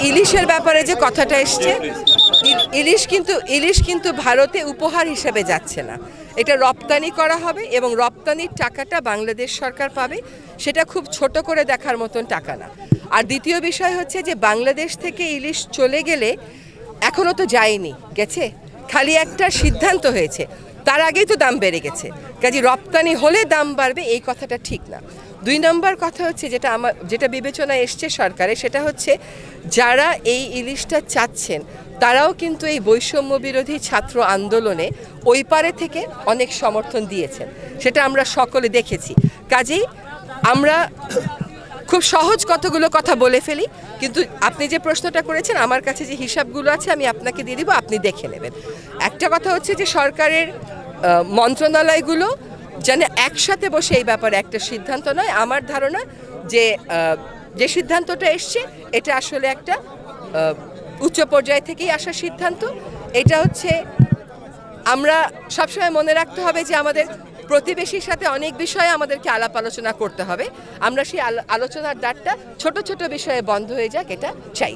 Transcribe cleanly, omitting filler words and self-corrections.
ইলিশের ব্যাপারে যে কথাটা এসছে, ইলিশ কিন্তু ভারতে উপহার হিসেবে যাচ্ছে না, এটা রপ্তানি করা হবে এবং রপ্তানির টাকাটা বাংলাদেশ সরকার পাবে। সেটা খুব ছোট করে দেখার মতন টাকা না। আর দ্বিতীয় বিষয় হচ্ছে যে বাংলাদেশ থেকে ইলিশ চলে গেলে, এখনো তো যায়নি, গেছে, খালি একটা সিদ্ধান্ত হয়েছে, তার আগেই তো দাম বেড়ে গেছে। কাজে রপ্তানি হলে দাম বাড়বে এই কথাটা ঠিক না। 2 নম্বর কথা হচ্ছে যেটা বিবেচনায় এসছে সরকারে, সেটা হচ্ছে যারা এই ইলিশটা চাচ্ছেন তারাও কিন্তু এই বৈষম্য বিরোধী ছাত্র আন্দোলনে ওই পারে থেকে অনেক সমর্থন দিয়েছেন, সেটা আমরা সকলে দেখেছি। কাজেই আমরা খুব সহজ কতগুলো কথা বলে ফেলি, কিন্তু আপনি যে প্রশ্নটা করেছেন আমার কাছে যে হিসাবগুলো আছে আমি আপনাকে দিয়ে দিব, আপনি দেখে নেবেন। একটা কথা হচ্ছে যে সরকারের মন্ত্রণালয়গুলো যেন একসাথে বসে এই ব্যাপারে একটা সিদ্ধান্ত নয়। আমার ধারণা যে সিদ্ধান্তটা এসছে এটা আসলে একটা উচ্চ পর্যায় থেকেই আসা সিদ্ধান্ত। এটা হচ্ছে আমরা সবসময় মনে রাখতে হবে যে আমাদের প্রতিবেশীর সাথে অনেক বিষয়ে আমাদেরকে আলাপ আলোচনা করতে হবে। আমরা সেই আলোচনার দ্বারটা ছোট ছোট বিষয়ে বন্ধ হয়ে যাক, এটা চাই।